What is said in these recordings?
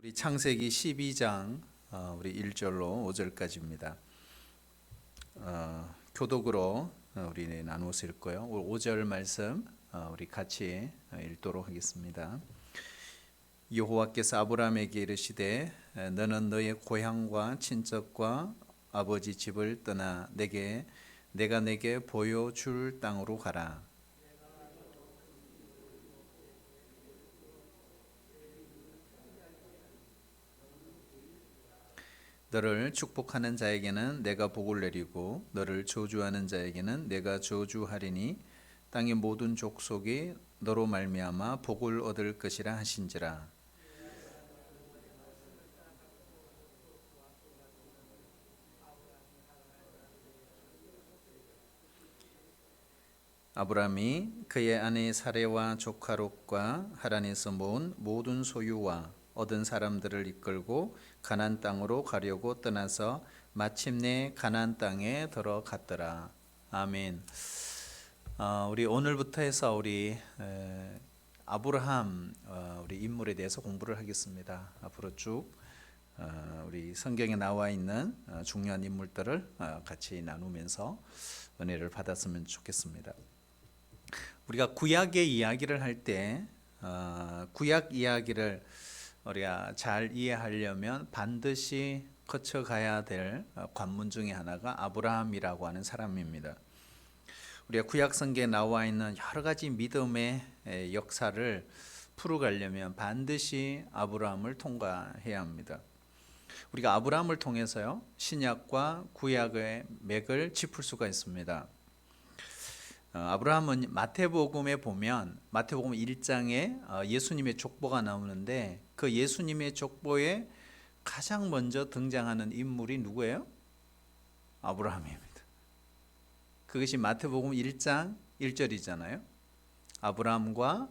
우리 창세기 12장 우리 1절로 5절까지입니다. 교독으로 우리 나누어서 읽고요. 5절 말씀 우리 같이 읽도록 하겠습니다. 여호와께서 아브라함에게 이르시되 너는 너의 고향과 친척과 아버지 집을 떠나 내가 내게 보여줄 땅으로 가라. 너를 축복하는 자에게는 내가 복을 내리고 너를 저주하는 자에게는 내가 저주하리니 땅의 모든 족속이 너로 말미암아 복을 얻을 것이라 하신지라. 아브라함이 그의 아내 사레와 조카 롯과 하란에서 모은 모든 소유와 얻은 사람들을 이끌고 가나안 땅으로 가려고 떠나서 마침내 가나안 땅에 들어갔더라. 아멘. 우리 오늘부터 해서 우리 아브라함 우리 인물에 대해서 공부를 하겠습니다. 앞으로 쭉 우리 성경에 나와 있는 중요한 인물들을 같이 나누면서 은혜를 받았으면 좋겠습니다. 우리가 구약의 이야기를 할 때 구약 이야기를 우리가 잘 이해하려면 반드시 거쳐가야 될 관문 중에 하나가 아브라함이라고 하는 사람입니다. 우리가 구약 성경에 나와 있는 여러 가지 믿음의 역사를 풀어가려면 반드시 아브라함을 통과해야 합니다. 우리가 아브라함을 통해서요 신약과 구약의 맥을 짚을 수가 있습니다. 아브라함은 마태복음에 보면 마태복음 1장에 예수님의 족보가 나오는데 그 예수님의 족보에 가장 먼저 등장하는 인물이 누구예요? 아브라함입니다. 그것이 마태복음 1장 1절이잖아요. 아브라함과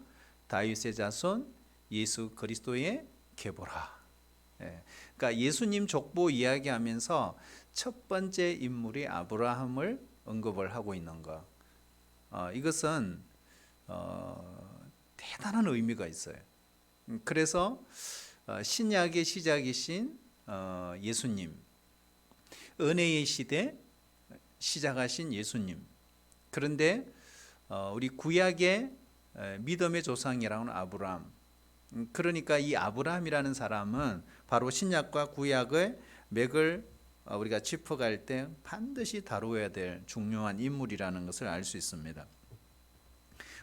다윗의 자손 예수 그리스도의 계보라. 그러니까 예수님 족보 이야기하면서 첫 번째 인물이 아브라함을 언급을 하고 있는 것. 이것은 대단한 의미가 있어요. 그래서 신약의 시작이신 예수님, 은혜의 시대 시작하신 예수님. 그런데 우리 구약의 믿음의 조상이라는 아브라함. 그러니까 이 아브라함이라는 사람은 바로 신약과 구약의 맥을 우리가 짚어갈 때 반드시 다루어야 될 중요한 인물이라는 것을 알 수 있습니다.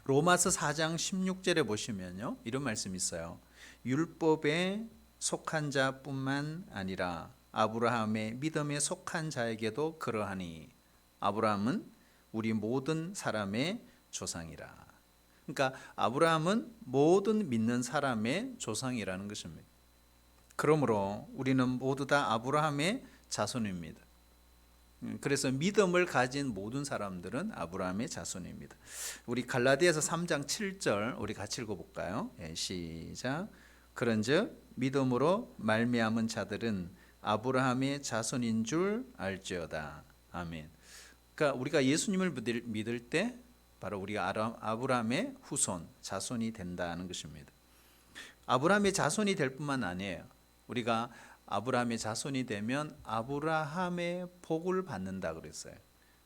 로마서 4장 16절에 보시면요 이런 말씀이 있어요. 율법에 속한 자뿐만 아니라 아브라함의 믿음에 속한 자에게도 그러하니 아브라함은 우리 모든 사람의 조상이라. 그러니까 아브라함은 모든 믿는 사람의 조상이라는 것입니다. 그러므로 우리는 모두 다 아브라함의 자손입니다. 그래서 믿음을 가진 모든 사람들은 아브라함의 자손입니다. 우리 갈라디아서 3장 7절 우리 같이 읽어볼까요? 시작. 그런즉 믿음으로 말미암은 자들은 아브라함의 자손인 줄 알지어다. 아멘. 그러니까 우리가 예수님을 믿을 때 바로 우리가 아브라함의 후손, 자손이 된다는 것입니다. 아브라함의 자손이 될 뿐만 아니에요. 우리가 아브라함의 자손이 되면 아브라함의 복을 받는다 그랬어요.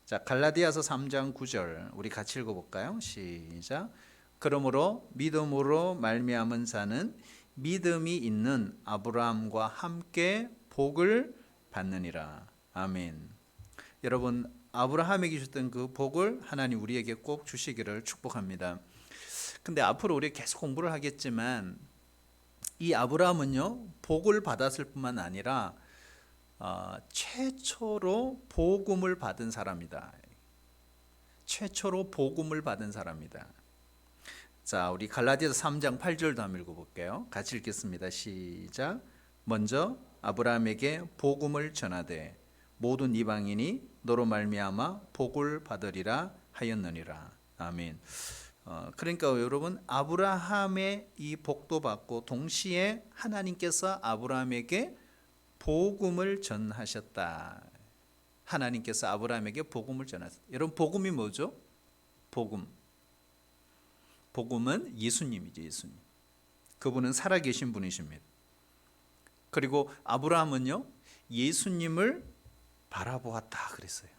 자, 갈라디아서 3장 9절 우리 같이 읽어볼까요? 시작. 그러므로 믿음으로 말미암은 자는 믿음이 있는 아브라함과 함께 복을 받느니라. 아멘. 여러분, 아브라함에게 주셨던 그 복을 하나님 우리에게 꼭 주시기를 축복합니다. 근데 앞으로 우리 계속 공부를 하겠지만 이 아브라함은요 복을 받았을 뿐만 아니라 최초로 복음을 받은 사람이다. 최초로 복음을 받은 사람이다. 자, 우리 갈라디아서 3장 8절도 한번 읽어볼게요. 같이 읽겠습니다. 시작. 먼저 아브라함에게 복음을 전하되 모든 이방인이 너로 말미암아 복을 받으리라 하였느니라. 아멘. 그러니까 여러분 아브라함의 이 복도 받고 동시에 하나님께서 아브라함에게 복음을 전하셨다. 하나님께서 아브라함에게 복음을 전하셨다. 여러분 복음이 뭐죠? 복음은 예수님이죠. 예수님. 그분은 살아계신 분이십니다. 그리고 아브라함은요, 예수님을 바라보았다 그랬어요.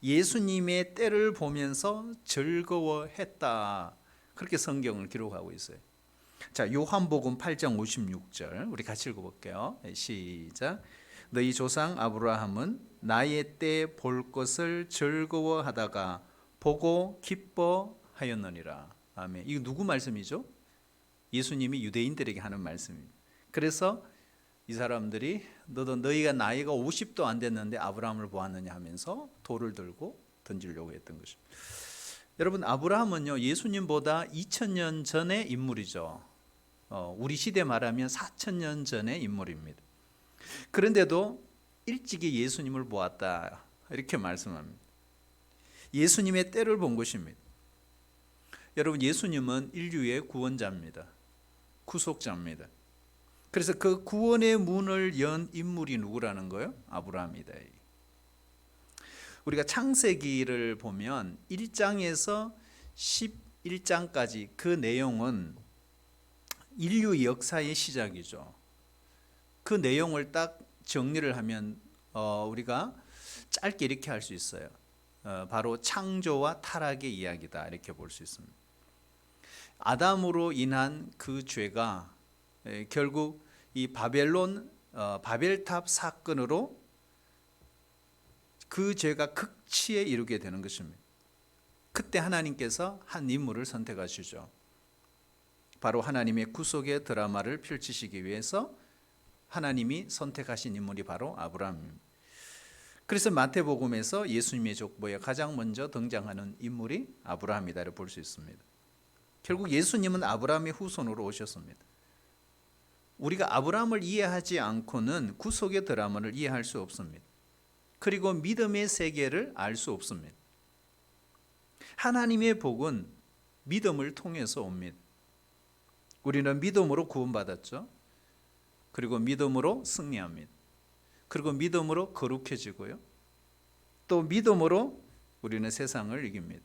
예수님의 때를 보면서 즐거워했다. 그렇게 성경을 기록하고 있어요. 자, 요한복음 8장 56절 우리 같이 읽어볼게요. 시작. 너희 조상 아브라함은 나의 때 볼 것을 즐거워하다가 보고 기뻐하였느니라. 아멘. 이거 누구 말씀이죠? 예수님이 유대인들에게 하는 말씀입니다. 그래서 이 사람들이 너희가 나이가 50도 안 됐는데 아브라함을 보았느냐 하면서 돌을 들고 던지려고 했던 것입니다. 여러분, 아브라함은요, 예수님보다 2000년 전의 인물이죠. 우리 시대 말하면 4000년 전의 인물입니다. 그런데도 일찍이 예수님을 보았다 이렇게 말씀합니다. 예수님의 때를 본 것입니다. 여러분, 예수님은 인류의 구원자입니다. 구속자입니다. 그래서 그 구원의 문을 연 인물이 누구라는 거예요? 아브라함이다. 우리가 창세기를 보면 1장에서 11장까지 그 내용은 인류 역사의 시작이죠. 그 내용을 딱 정리를 하면 우리가 짧게 이렇게 할 수 있어요. 바로 창조와 타락의 이야기다 이렇게 볼 수 있습니다. 아담으로 인한 그 죄가 결국 이 바벨탑 사건으로 그 죄가 극치에 이르게 되는 것입니다. 그때 하나님께서 한 인물을 선택하시죠. 바로 하나님의 구속의 드라마를 펼치시기 위해서 하나님이 선택하신 인물이 바로 아브라함입니다. 그래서 마태복음에서 예수님의 족보에 가장 먼저 등장하는 인물이 아브라함이다를 볼 수 있습니다. 결국 예수님은 아브라함의 후손으로 오셨습니다. 우리가 아브라함을 이해하지 않고는 구속의 드라마를 이해할 수 없습니다. 그리고 믿음의 세계를 알 수 없습니다. 하나님의 복은 믿음을 통해서 옵니다. 우리는 믿음으로 구원받았죠. 그리고 믿음으로 승리합니다. 그리고 믿음으로 거룩해지고요. 또 믿음으로 우리는 세상을 이깁니다.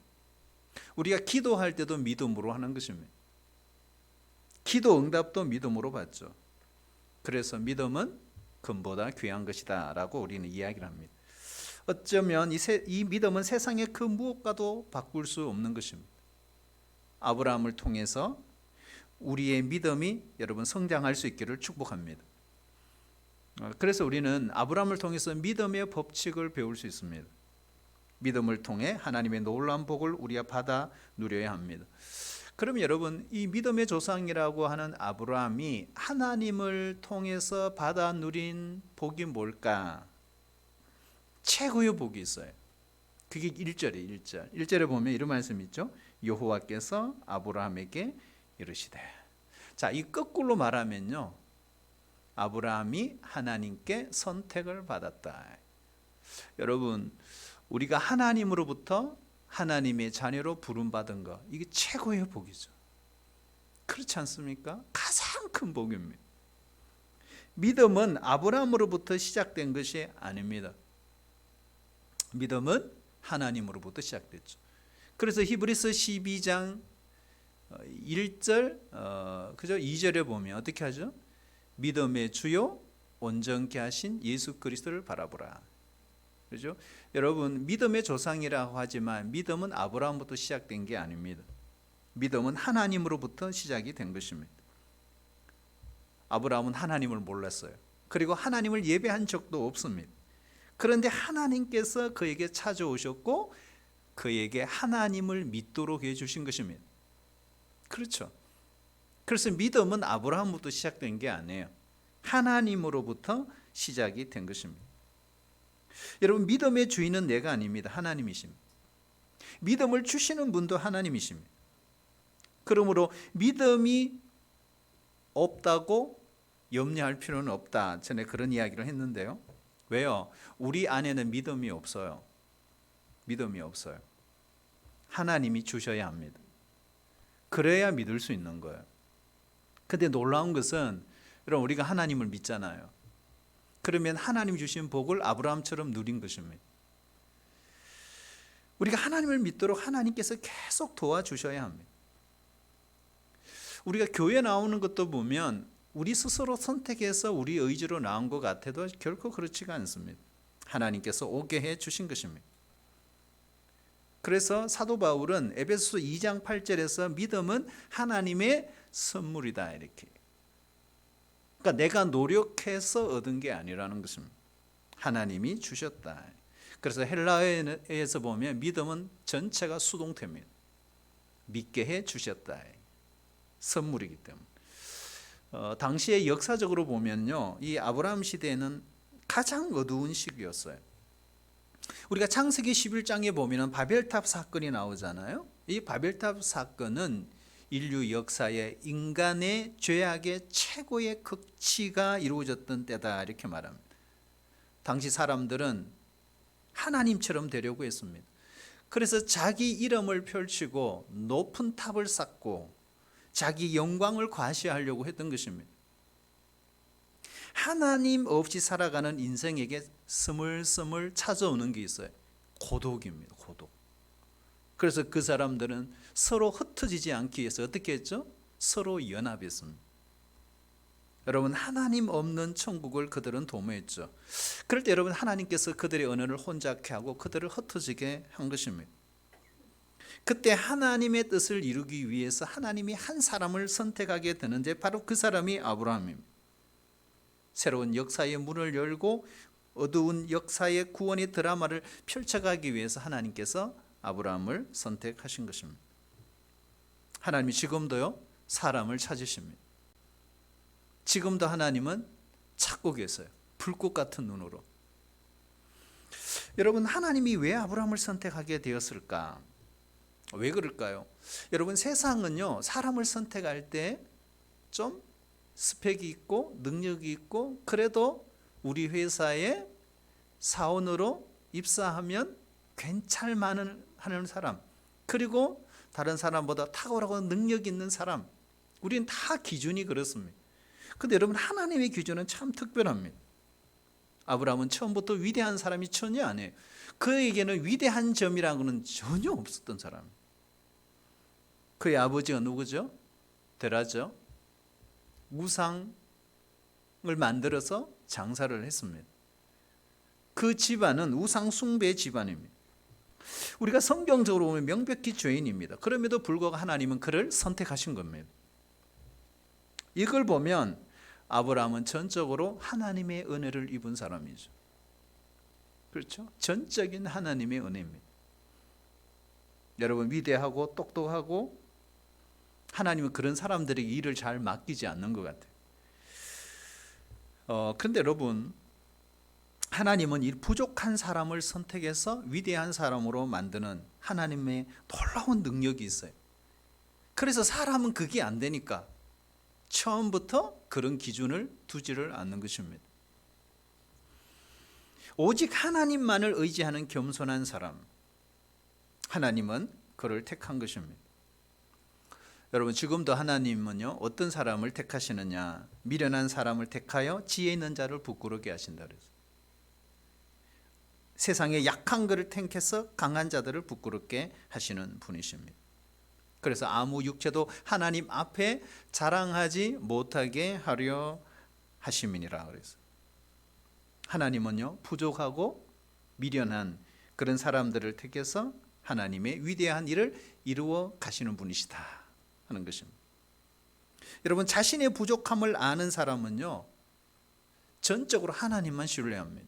우리가 기도할 때도 믿음으로 하는 것입니다. 기도 응답도 믿음으로 받죠. 그래서 믿음은 금보다 귀한 것이다 라고 우리는 이야기를 합니다. 어쩌면 이 믿음은 세상의 그 무엇과도 바꿀 수 없는 것입니다. 아브라함을 통해서 우리의 믿음이 여러분 성장할 수 있기를 축복합니다. 그래서 우리는 아브라함을 통해서 믿음의 법칙을 배울 수 있습니다. 믿음을 통해 하나님의 놀라운 복을 우리가 받아 누려야 합니다. 그러면 여러분, 이 믿음의 조상이라고 하는 아브라함이 하나님을 통해서 받아 누린 복이 뭘까? 최고의 복이 있어요. 그게 1절이에요. 1절에 보면 이런 말씀이 있죠. 여호와께서 아브라함에게 이르시되. 자, 이 거꾸로 말하면요, 아브라함이 하나님께 선택을 받았다. 여러분, 우리가 하나님으로부터 하나님의 자녀로 부름받은 것, 이게 최고의 복이죠. 그렇지 않습니까? 가장 큰 복입니다. 믿음은 아브라함으로부터 시작된 것이 아닙니다. 믿음은 하나님으로부터 시작됐죠. 그래서 히브리서 12장 1절, 그죠? 2절에 보면 어떻게 하죠? 믿음의 주요 온전케 하신 예수 그리스도를 바라보라. 그렇죠? 여러분, 믿음의 조상이라고 하지만 믿음은 아브라함부터 시작된 게 아닙니다. 믿음은 하나님으로부터 시작이 된 것입니다. 아브라함은 하나님을 몰랐어요. 그리고 하나님을 예배한 적도 없습니다. 그런데 하나님께서 그에게 찾아오셨고 그에게 하나님을 믿도록 해주신 것입니다. 그렇죠? 그래서 믿음은 아브라함부터 시작된 게 아니에요. 하나님으로부터 시작이 된 것입니다. 여러분, 믿음의 주인은 내가 아닙니다. 하나님이십니다. 믿음을 주시는 분도 하나님이십니다. 그러므로 믿음이 없다고 염려할 필요는 없다. 전에 그런 이야기를 했는데요. 왜요? 우리 안에는 믿음이 없어요. 믿음이 없어요. 하나님이 주셔야 합니다. 그래야 믿을 수 있는 거예요. 근데 놀라운 것은 여러분, 우리가 하나님을 믿잖아요. 그러면 하나님 주신 복을 아브라함처럼 누린 것입니다. 우리가 하나님을 믿도록 하나님께서 계속 도와주셔야 합니다. 우리가 교회 나오는 것도 보면 우리 스스로 선택해서 우리 의지로 나온 것 같아도 결코 그렇지가 않습니다. 하나님께서 오게 해 주신 것입니다. 그래서 사도 바울은 에베소서 2장 8절에서 믿음은 하나님의 선물이다 이렇게. 그러니까 내가 노력해서 얻은 게 아니라는 것입니다. 하나님이 주셨다. 그래서 헬라어에서 보면 믿음은 전체가 수동태입니다. 믿게 해 주셨다. 선물이기 때문에. 당시에 역사적으로 보면요, 이 아브라함 시대에는 가장 어두운 시기였어요. 우리가 창세기 11장에 보면 바벨탑 사건이 나오잖아요. 이 바벨탑 사건은 인류 역사에 인간의 죄악의 최고의 극치가 이루어졌던 때다 이렇게 말합니다. 당시 사람들은 하나님처럼 되려고 했습니다. 그래서 자기 이름을 펼치고 높은 탑을 쌓고 자기 영광을 과시하려고 했던 것입니다. 하나님 없이 살아가는 인생에게 스물스물 찾아오는 게 있어요. 고독입니다. 고독. 그래서 그 사람들은 서로 흩어지지 않기 위해서 어떻게 했죠? 서로 연합했습니다. 여러분, 하나님 없는 천국을 그들은 도모했죠. 그럴 때 여러분, 하나님께서 그들의 언어를 혼잡케 하고 그들을 흩어지게 한 것입니다. 그때 하나님의 뜻을 이루기 위해서 하나님이 한 사람을 선택하게 되는데 바로 그 사람이 아브라함입니다. 새로운 역사의 문을 열고 어두운 역사의 구원의 드라마를 펼쳐가기 위해서 하나님께서 아브라함을 선택하신 것입니다. 하나님이 지금도요, 사람을 찾으십니다. 지금도 하나님은 찾고 계세요. 불꽃 같은 눈으로. 여러분, 하나님이 왜 아브라함을 선택하게 되었을까? 왜 그럴까요? 여러분, 세상은요, 사람을 선택할 때 좀 스펙이 있고 능력이 있고 그래도 우리 회사에 사원으로 입사하면 괜찮을 하는 사람, 그리고 다른 사람보다 탁월하고 능력 있는 사람, 우리는 다 기준이 그렇습니다. 근데 여러분, 하나님의 기준은 참 특별합니다. 아브라함은 처음부터 위대한 사람이 전혀 아니에요. 그에게는 위대한 점이라고는 전혀 없었던 사람. 그의 아버지가 누구죠? 데라죠. 우상을 만들어서 장사를 했습니다. 그 집안은 우상 숭배 집안입니다. 우리가 성경적으로 보면 명백히 죄인입니다. 그럼에도 불구하고 하나님은 그를 선택하신 겁니다. 이걸 보면 아브라함은 전적으로 하나님의 은혜를 입은 사람이죠. 그렇죠? 전적인 하나님의 은혜입니다. 여러분, 위대하고 똑똑하고 하나님은 그런 사람들에게 일을 잘 맡기지 않는 것 같아요. 그런데 여러분, 하나님은 이 부족한 사람을 선택해서 위대한 사람으로 만드는 하나님의 놀라운 능력이 있어요. 그래서 사람은 그게 안 되니까 처음부터 그런 기준을 두지를 않는 것입니다. 오직 하나님만을 의지하는 겸손한 사람, 하나님은 그를 택한 것입니다. 여러분, 지금도 하나님은요, 어떤 사람을 택하시느냐? 미련한 사람을 택하여 지혜 있는 자를 부끄럽게 하신다 그랬어요. 세상에 약한 것을 택해서 강한 자들을 부끄럽게 하시는 분이십니다. 그래서 아무 육체도 하나님 앞에 자랑하지 못하게 하려 하심이니라 그랬어요. 하나님은요, 부족하고 미련한 그런 사람들을 택해서 하나님의 위대한 일을 이루어 가시는 분이시다 하는 것입니다. 여러분, 자신의 부족함을 아는 사람은요, 전적으로 하나님만 신뢰합니다.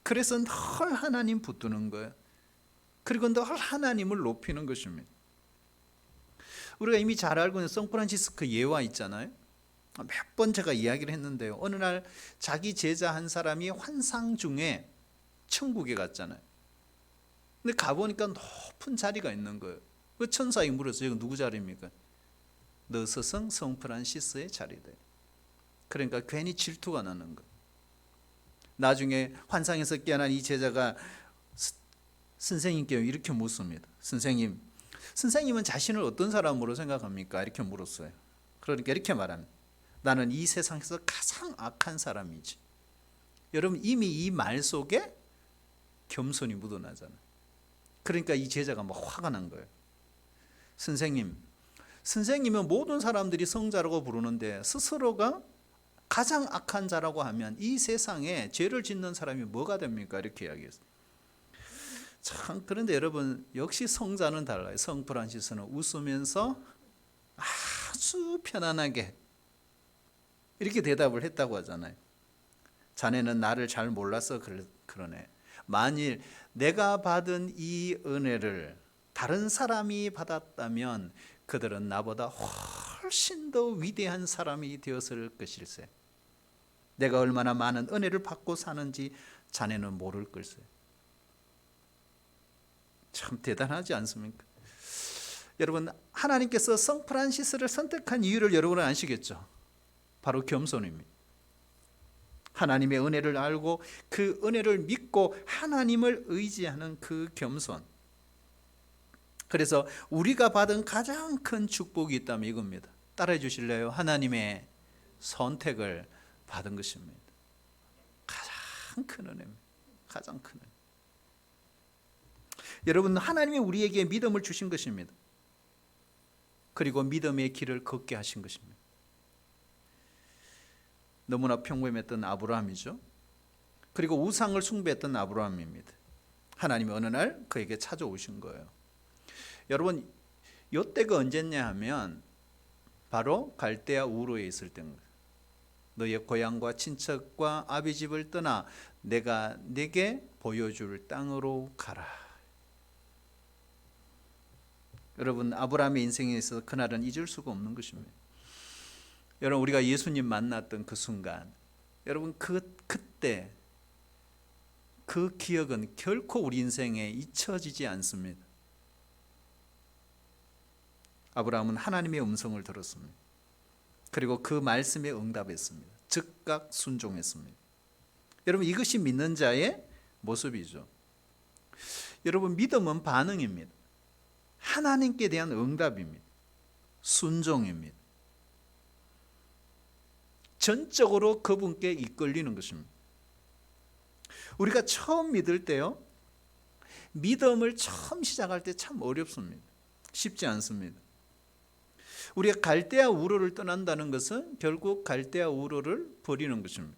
그래서 늘 하나님 붙드는 거예요. 그리고 늘 하나님을 높이는 것입니다. 우리가 이미 잘 알고 있는 성프란시스코 예화 있잖아요. 몇 번 제가 이야기를 했는데요. 어느 날 자기 제자 한 사람이 환상 중에 천국에 갔잖아요. 근데 가보니까 높은 자리가 있는 거예요. 그 천사에게 물었어요. 이거 누구 자리입니까? 너 스승 성프란시스의 자리다. 그러니까 괜히 질투가 나는 거예요. 나중에 환상에서 깨어난 이 제자가 선생님께 이렇게 묻습니다. 선생님은 자신을 어떤 사람으로 생각합니까? 이렇게 물었어요. 그러니까 이렇게 말합니다. 나는 이 세상에서 가장 악한 사람이지. 여러분, 이미 이 말 속에 겸손이 묻어나잖아요. 그러니까 이 제자가 막 화가 난 거예요. 선생님, 선생님은 모든 사람들이 성자라고 부르는데 스스로가 가장 악한 자라고 하면 이 세상에 죄를 짓는 사람이 뭐가 됩니까? 이렇게 이야기했어요. 참, 그런데 여러분, 역시 성자는 달라요. 성 프란시스는 웃으면서 아주 편안하게 이렇게 대답을 했다고 하잖아요. 자네는 나를 잘 몰라서 그러네. 만일 내가 받은 이 은혜를 다른 사람이 받았다면 그들은 나보다 훨씬 더 위대한 사람이 되었을 것일세. 내가 얼마나 많은 은혜를 받고 사는지 자네는 모를 걸세. 참 대단하지 않습니까? 여러분, 하나님께서 성 프란시스를 선택한 이유를 여러분은 아시겠죠? 바로 겸손입니다. 하나님의 은혜를 알고 그 은혜를 믿고 하나님을 의지하는 그 겸손. 그래서 우리가 받은 가장 큰 축복이 있다면 이겁니다. 따라해 주실래요? 하나님의 선택을 받은 것입니다. 가장 큰 은혜입니다. 가장 큰 은혜. 여러분, 하나님이 우리에게 믿음을 주신 것입니다. 그리고 믿음의 길을 걷게 하신 것입니다. 너무나 평범했던 아브라함이죠. 그리고 우상을 숭배했던 아브라함입니다. 하나님이 어느 날 그에게 찾아오신 거예요. 여러분, 이때가 언제냐 하면 바로 갈대아 우르에 있을 때입니다. 너의 고향과 친척과 아비 집을 떠나 내가 네게 보여줄 땅으로 가라. 여러분, 아브라함의 인생에 있어서 그날은 잊을 수가 없는 것입니다. 여러분, 우리가 예수님 만났던 그 순간, 여러분 그때 그 기억은 결코 우리 인생에 잊혀지지 않습니다. 아브라함은 하나님의 음성을 들었습니다. 그리고 그 말씀에 응답했습니다. 즉각 순종했습니다. 여러분, 이것이 믿는 자의 모습이죠. 여러분, 믿음은 반응입니다. 하나님께 대한 응답입니다. 순종입니다. 전적으로 그분께 이끌리는 것입니다. 우리가 처음 믿을 때요, 믿음을 처음 시작할 때 참 어렵습니다. 쉽지 않습니다. 우리가 갈대아 우르를 떠난다는 것은 결국 갈대아 우르를 버리는 것입니다.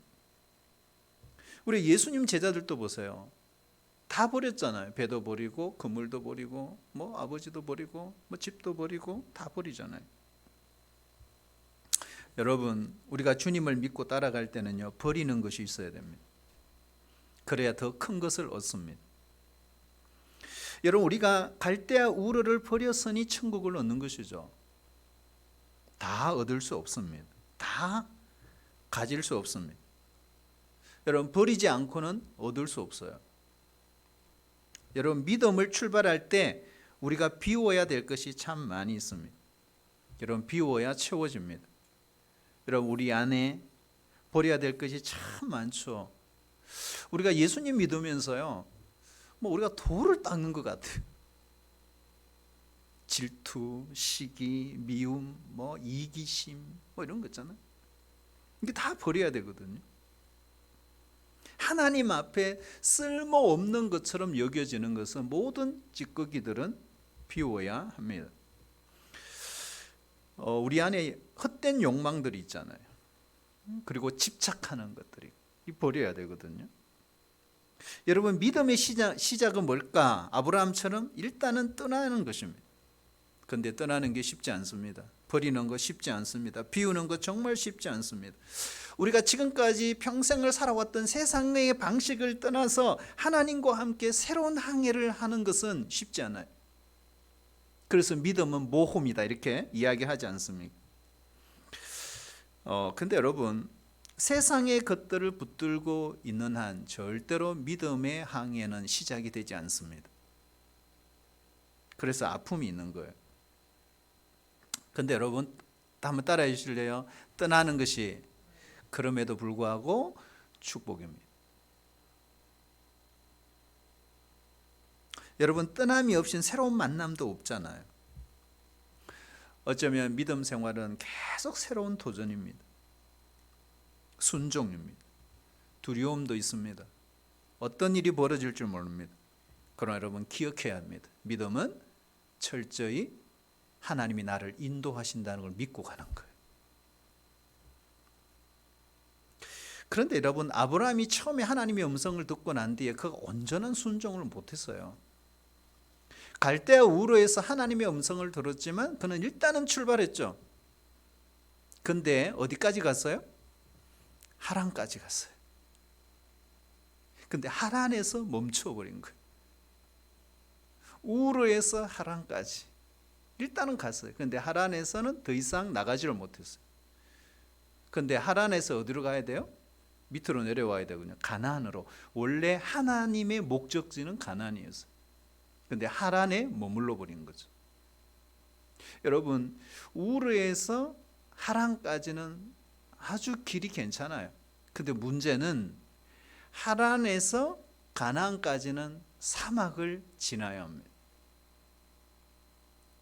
우리 예수님 제자들도 보세요. 다 버렸잖아요. 배도 버리고 그물도 버리고 뭐 아버지도 버리고 뭐 집도 버리고 다 버리잖아요. 여러분, 우리가 주님을 믿고 따라갈 때는요, 버리는 것이 있어야 됩니다. 그래야 더 큰 것을 얻습니다. 여러분, 우리가 갈대아 우르를 버렸으니 천국을 얻는 것이죠. 다 얻을 수 없습니다. 다 가질 수 없습니다. 여러분, 버리지 않고는 얻을 수 없어요. 여러분, 믿음을 출발할 때 우리가 비워야 될 것이 참 많이 있습니다. 여러분, 비워야 채워집니다. 여러분, 우리 안에 버려야 될 것이 참 많죠. 우리가 예수님 믿으면서요, 뭐 우리가 돌을 닦는 것 같아요. 질투, 시기, 미움, 뭐 이기심, 뭐 이런 거 있잖아요. 이게 다 버려야 되거든요. 하나님 앞에 쓸모없는 것처럼 여겨지는 것은 모든 찌꺼기들은 비워야 합니다. 우리 안에 헛된 욕망들이 있잖아요. 그리고 집착하는 것들이 버려야 되거든요. 여러분, 믿음의 시작은 뭘까? 아브라함처럼 일단은 떠나는 것입니다. 그런데 떠나는 게 쉽지 않습니다. 버리는 거 쉽지 않습니다. 비우는 거 정말 쉽지 않습니다. 우리가 지금까지 평생을 살아왔던 세상의 방식을 떠나서 하나님과 함께 새로운 항해를 하는 것은 쉽지 않아요. 그래서 믿음은 모험이다 이렇게 이야기하지 않습니까? 근데 여러분, 세상의 것들을 붙들고 있는 한 절대로 믿음의 항해는 시작이 되지 않습니다. 그래서 아픔이 있는 거예요. 근데 여러분, 한번 따라해 주실래요? 떠나는 것이 그럼에도 불구하고 축복입니다. 여러분, 떠남이 없인 새로운 만남도 없잖아요. 어쩌면 믿음 생활은 계속 새로운 도전입니다. 순종입니다. 두려움도 있습니다. 어떤 일이 벌어질 줄 모릅니다. 그러나 여러분, 기억해야 합니다. 믿음은 철저히 하나님이 나를 인도하신다는 걸 믿고 가는 거예요. 그런데 여러분, 아브라함이 처음에 하나님의 음성을 듣고 난 뒤에 그가 온전한 순종을 못했어요. 갈대아 우르에서 하나님의 음성을 들었지만 그는 일단은 출발했죠. 근데 어디까지 갔어요? 하란까지 갔어요. 근데 하란에서 멈춰버린 거예요. 우르에서 하란까지 일단은 갔어요. 근데 하란에서는 더 이상 나가지를 못했어요. 근데 하란에서 어디로 가야 돼요? 밑으로 내려와야 되거든요. 가나안으로. 원래 하나님의 목적지는 가나안이었어요. 근데 하란에 머물러 버린 거죠. 여러분, 우르에서 하란까지는 아주 길이 괜찮아요. 근데 문제는 하란에서 가나안까지는 사막을 지나야 합니다.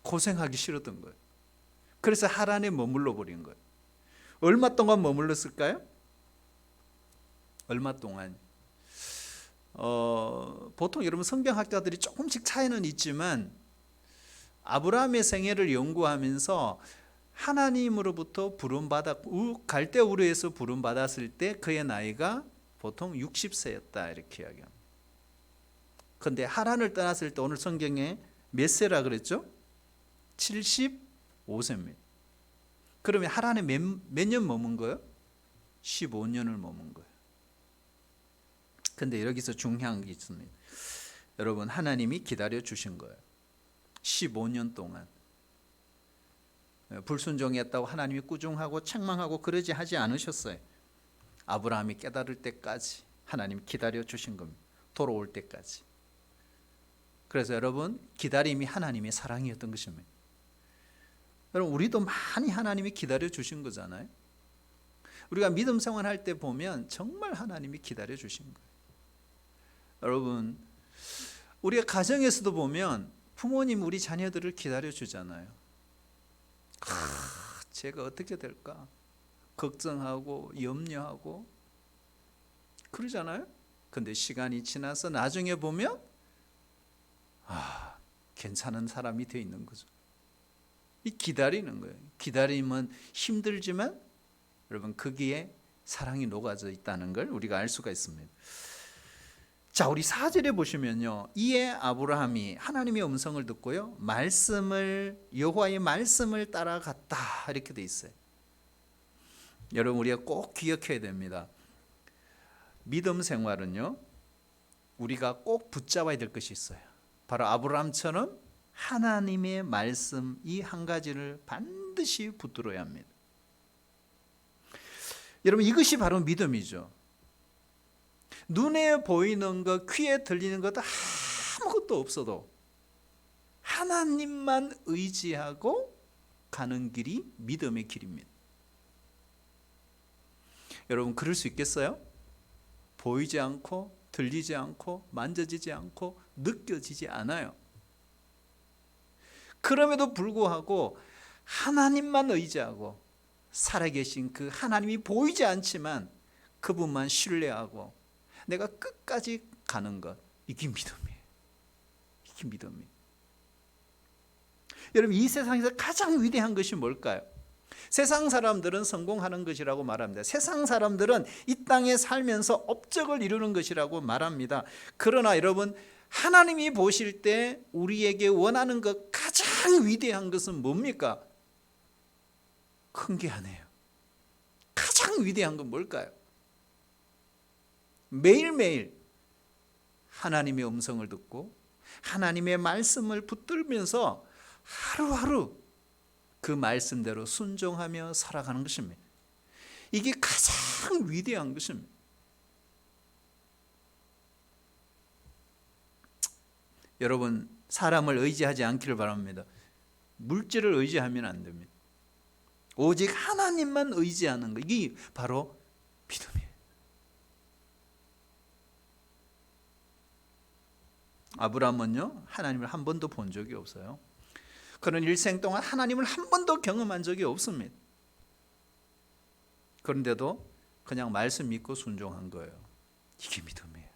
고생하기 싫었던 거예요. 그래서 하란에 머물러 버린 거예요. 얼마 동안 머물렀을까요? 얼마 동안? 보통 여러분 성경학자들이 조금씩 차이는 있지만 아브라함의 생애를 연구하면서 하나님으로부터 부름받았고 갈대아 우르에서 부름받았을 때 그의 나이가 보통 60세였다 이렇게 이야기합니다. 그런데 하란을 떠났을 때 오늘 성경에 몇 세라 그랬죠? 75세입니다. 그러면 하란에 몇 년 머문 거예요? 15년을 머문 거예요. 근데 여기서 중요한 게 있습니다. 여러분, 하나님이 기다려 주신 거예요. 15년 동안 불순종했다고 하나님이 꾸중하고 책망하고 그러지 하지 않으셨어요. 아브라함이 깨달을 때까지 하나님이 기다려 주신 겁니다. 돌아올 때까지. 그래서 여러분, 기다림이 하나님의 사랑이었던 것입니다. 여러분, 우리도 많이 하나님이 기다려 주신 거잖아요. 우리가 믿음 생활할 때 보면 정말 하나님이 기다려 주신 거예요. 여러분, 우리가 가정에서도 보면 부모님 우리 자녀들을 기다려 주잖아요. 제가 어떻게 될까 걱정하고 염려하고 그러잖아요. 근데 시간이 지나서 나중에 보면 괜찮은 사람이 되어 있는 거죠. 이 기다리는 거예요. 기다림은 힘들지만 여러분, 거기에 사랑이 녹아져 있다는 걸 우리가 알 수가 있습니다. 자, 우리 4절에 보시면요, 이에 아브라함이 하나님의 음성을 듣고요, 여호와의 말씀을 따라갔다 이렇게 돼 있어요. 여러분, 우리가 꼭 기억해야 됩니다. 믿음 생활은요, 우리가 꼭 붙잡아야 될 것이 있어요. 바로 아브라함처럼 하나님의 말씀 이 한 가지를 반드시 붙들어야 합니다. 여러분, 이것이 바로 믿음이죠. 눈에 보이는 것, 귀에 들리는 것 아무것도 없어도 하나님만 의지하고 가는 길이 믿음의 길입니다. 여러분, 그럴 수 있겠어요? 보이지 않고 들리지 않고 만져지지 않고 느껴지지 않아요. 그럼에도 불구하고 하나님만 의지하고 살아계신 그 하나님이 보이지 않지만 그분만 신뢰하고 내가 끝까지 가는 것, 이게 믿음이에요. 이게 믿음이에요. 여러분, 이 세상에서 가장 위대한 것이 뭘까요? 세상 사람들은 성공하는 것이라고 말합니다. 세상 사람들은 이 땅에 살면서 업적을 이루는 것이라고 말합니다. 그러나 여러분, 하나님이 보실 때 우리에게 원하는 것 가장 위대한 것은 뭡니까? 큰 게 아니에요. 가장 위대한 건 뭘까요? 매일매일 하나님의 음성을 듣고 하나님의 말씀을 붙들면서 하루하루 그 말씀대로 순종하며 살아가는 것입니다. 이게 가장 위대한 것입니다. 여러분, 사람을 의지하지 않기를 바랍니다. 물질을 의지하면 안 됩니다. 오직 하나님만 의지하는 것, 이게 바로 믿음이에요. 아브라함은요, 하나님을 한 번도 본 적이 없어요. 그런 일생 동안 하나님을 한 번도 경험한 적이 없습니다. 그런데도 그냥 말씀 믿고 순종한 거예요. 이게 믿음이에요.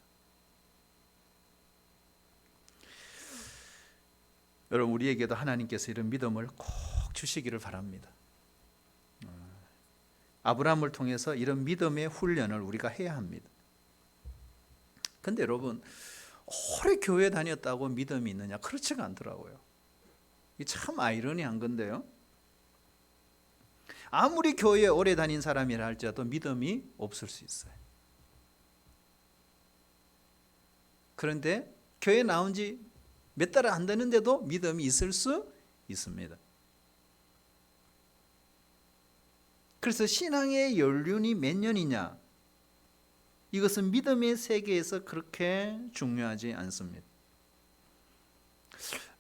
여러분, 우리에게도 하나님께서 이런 믿음을 꼭 주시기를 바랍니다. 아브라함을 통해서 이런 믿음의 훈련을 우리가 해야 합니다. 근데 여러분, 오래 교회 다녔다고 믿음이 있느냐? 그렇지가 않더라고요. 이게 참 아이러니한 건데요. 아무리 교회에 오래 다닌 사람이라 할지라도 믿음이 없을 수 있어요. 그런데 교회 나온 지 몇 달 안 되는데도 믿음이 있을 수 있습니다. 그래서 신앙의 연륜이 몇 년이냐? 이것은 믿음의 세계에서 그렇게 중요하지 않습니다.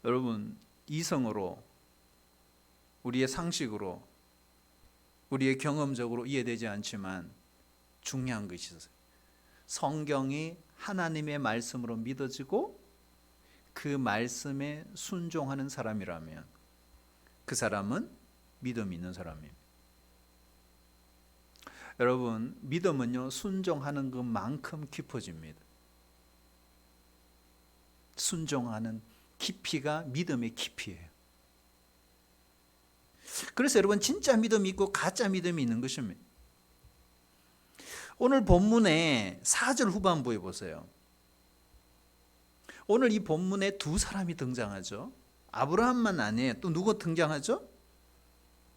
여러분, 이성으로, 우리의 상식으로, 우리의 경험적으로 이해되지 않지만 중요한 것이 있어요. 성경이 하나님의 말씀으로 믿어지고 그 말씀에 순종하는 사람이라면 그 사람은 믿음이 있는 사람입니다. 여러분, 믿음은요, 순종하는 것만큼 깊어집니다. 순종하는 깊이가 믿음의 깊이예요. 그래서 여러분, 진짜 믿음이 있고 가짜 믿음이 있는 것입니다. 오늘 본문의 4절 후반부에 보세요. 오늘 이 본문에 두 사람이 등장하죠. 아브라함만 아니에요. 또 누가 등장하죠?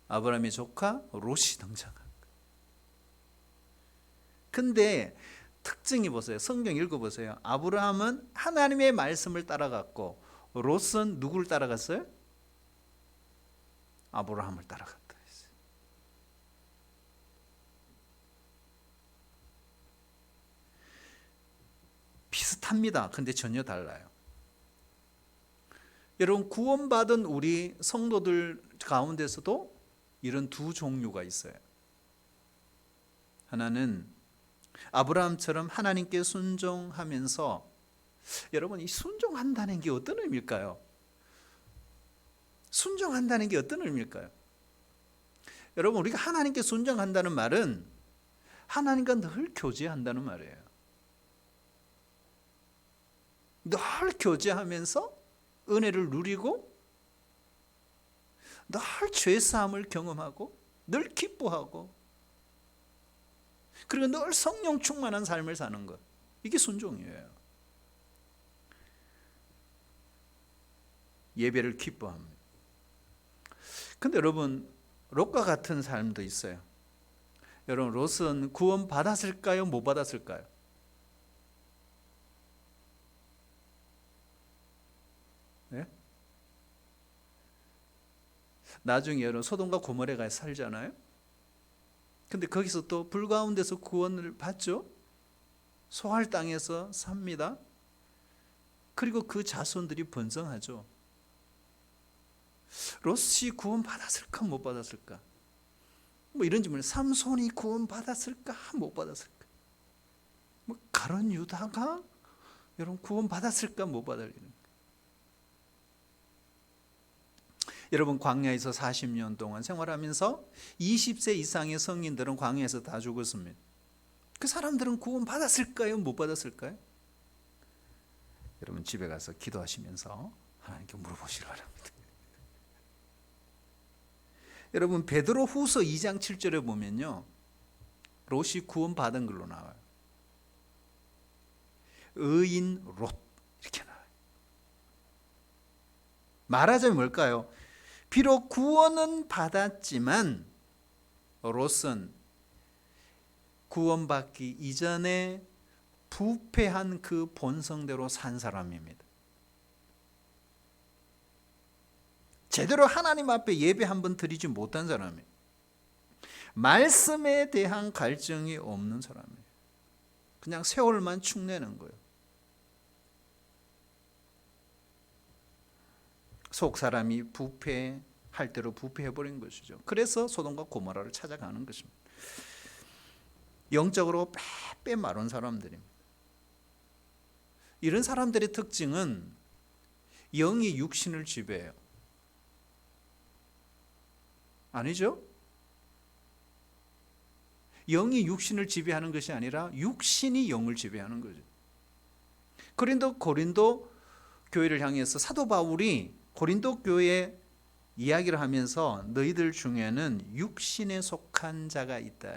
아브라함의 조카 롯이 등장합니다. 근데 특징이 보세요. 성경 읽어보세요. 아브라함은 하나님의 말씀을 따라갔고 롯은 누구를 따라갔어요? 아브라함을 따라갔다. 비슷합니다. 근데 전혀 달라요. 여러분, 구원받은 우리 성도들 가운데서도 이런 두 종류가 있어요. 하나는 아브라함처럼 하나님께 순종하면서, 여러분, 이 순종한다는 게 어떤 의미일까요? 순종한다는 게 어떤 의미일까요? 여러분, 우리가 하나님께 순종한다는 말은 하나님과 늘 교제한다는 말이에요. 늘 교제하면서 은혜를 누리고 늘 죄사함을 경험하고 늘 기뻐하고 그리고 늘 성령 충만한 삶을 사는 것, 이게 순종이에요. 예배를 기뻐합니다. 근데 여러분, 롯과 같은 삶도 있어요. 여러분, 롯은 구원 받았을까요? 못 받았을까요? 네? 나중에 여러분, 소돔과 고모라에 가서 살잖아요. 근데 거기서 또 불 가운데서 구원을 받죠. 소할 땅에서 삽니다. 그리고 그 자손들이 번성하죠. 롯이 구원 받았을까 못 받았을까? 뭐 이런 질문. 삼손이 구원 받았을까 못 받았을까? 뭐 가룟 유다가 여러분 구원 받았을까 못 받았을까? 여러분, 광야에서 40년 동안 생활하면서 20세 이상의 성인들은 광야에서 다 죽었습니다. 그 사람들은 구원 받았을까요? 못 받았을까요? 여러분, 집에 가서 기도하시면서 하나님께 물어보시기 바랍니다. 여러분, 베드로 후서 2장 7절에 보면요, 롯이 구원 받은 걸로 나와요. 의인 롯, 이렇게 나와요. 말하자면 뭘까요? 비록 구원은 받았지만 롯은 구원받기 이전에 부패한 그 본성대로 산 사람입니다. 제대로 하나님 앞에 예배 한번 드리지 못한 사람이에요. 말씀에 대한 갈증이 없는 사람이에요. 그냥 세월만 축내는 거예요. 속 사람이 부패할 대로 부패해버린 것이죠. 그래서 소돔과 고모라를 찾아가는 것입니다. 영적으로 빼빼 마른 사람들입니다. 이런 사람들의 특징은 영이 육신을 지배해요. 아니죠? 영이 육신을 지배하는 것이 아니라 육신이 영을 지배하는 거죠. 고린도 교회를 향해서 사도 바울이 고린도 교회 이야기를 하면서 너희들 중에는 육신에 속한 자가 있다.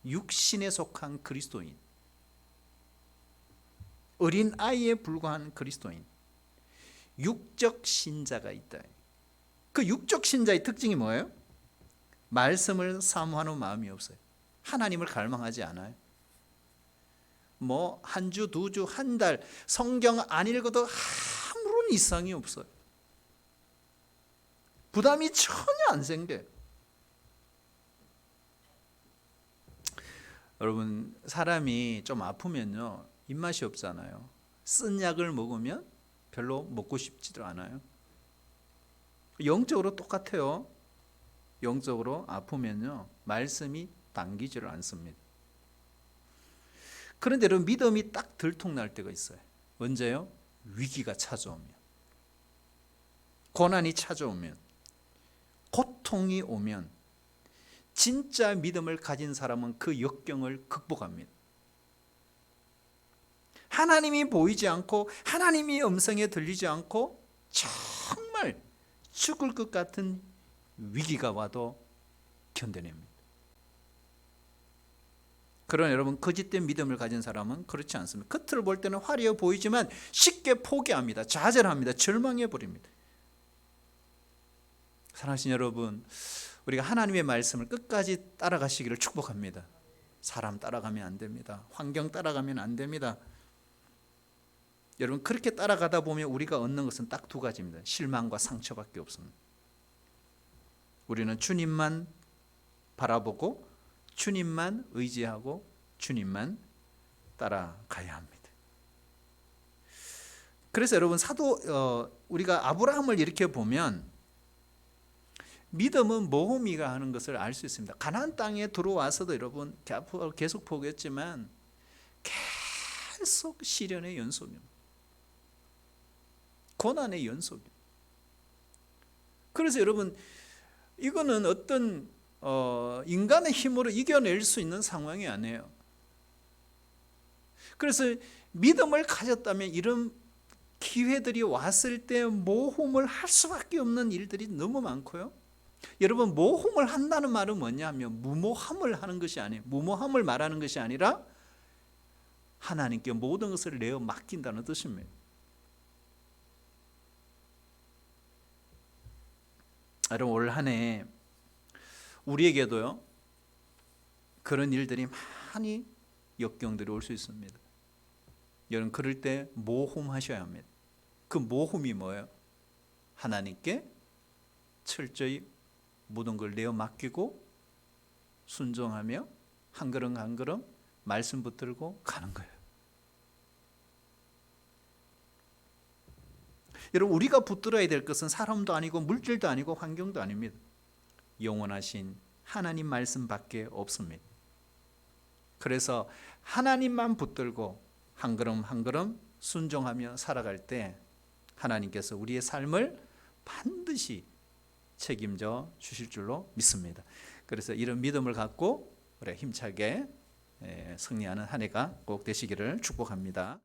육신에 속한 그리스도인, 어린 아이에 불과한 그리스도인, 육적 신자가 있다. 그 육적 신자의 특징이 뭐예요? 말씀을 사모하는 마음이 없어요. 하나님을 갈망하지 않아요. 뭐 한 주, 두 주, 한 달 성경 안 읽어도 아무런 이상이 없어요. 부담이 전혀 안 생겨요. 여러분, 사람이 좀 아프면요 입맛이 없잖아요. 쓴 약을 먹으면 별로 먹고 싶지도 않아요. 영적으로 똑같아요. 영적으로 아프면요 말씀이 당기지를 않습니다. 그런데 여러분, 믿음이 딱 들통날 때가 있어요. 언제요? 위기가 찾아오면, 고난이 찾아오면, 고통이 오면 진짜 믿음을 가진 사람은 그 역경을 극복합니다. 하나님이 보이지 않고 하나님이 음성에 들리지 않고 정말 죽을 것 같은 위기가 와도 견뎌냅니다. 그러나 여러분, 거짓된 믿음을 가진 사람은 그렇지 않습니다. 겉으로 볼 때는 화려해 보이지만 쉽게 포기합니다. 좌절합니다. 절망해 버립니다. 사랑하신 여러분, 우리가 하나님의 말씀을 끝까지 따라가시기를 축복합니다. 사람 따라가면 안 됩니다. 환경 따라가면 안 됩니다. 여러분, 그렇게 따라가다 보면 우리가 얻는 것은 딱 두 가지입니다. 실망과 상처밖에 없습니다. 우리는 주님만 바라보고 주님만 의지하고 주님만 따라가야 합니다. 그래서 여러분, 우리가 아브라함을 이렇게 보면 믿음은 모험이가 하는 것을 알 수 있습니다. 가나안 땅에 들어와서도 여러분 계속 포기했지만 계속 시련의 연속입니다. 고난의 연속입니다. 그래서 여러분, 이거는 어떤 인간의 힘으로 이겨낼 수 있는 상황이 아니에요. 그래서 믿음을 가졌다면 이런 기회들이 왔을 때 모험을 할 수밖에 없는 일들이 너무 많고요. 여러분, 모험을 한다는 말은 뭐냐면 무모함을 하는 것이 아니에요. 무모함을 말하는 것이 아니라 하나님께 모든 것을 내어 맡긴다는 뜻입니다. 여러분, 올 한 해 우리에게도요 그런 일들이 많이 역경들이 올 수 있습니다. 여러분, 그럴 때 모험하셔야 합니다. 그 모험이 뭐예요? 하나님께 철저히 모든 걸 내어 맡기고 순종하며 한 걸음 한 걸음 말씀 붙들고 가는 거예요. 여러분, 우리가 붙들어야 될 것은 사람도 아니고 물질도 아니고 환경도 아닙니다. 영원하신 하나님 말씀밖에 없습니다. 그래서 하나님만 붙들고 한 걸음 한 걸음 순종하며 살아갈 때 하나님께서 우리의 삶을 반드시 책임져 주실 줄로 믿습니다. 그래서 이런 믿음을 갖고 우리 힘차게 승리하는 한 해가 꼭 되시기를 축복합니다.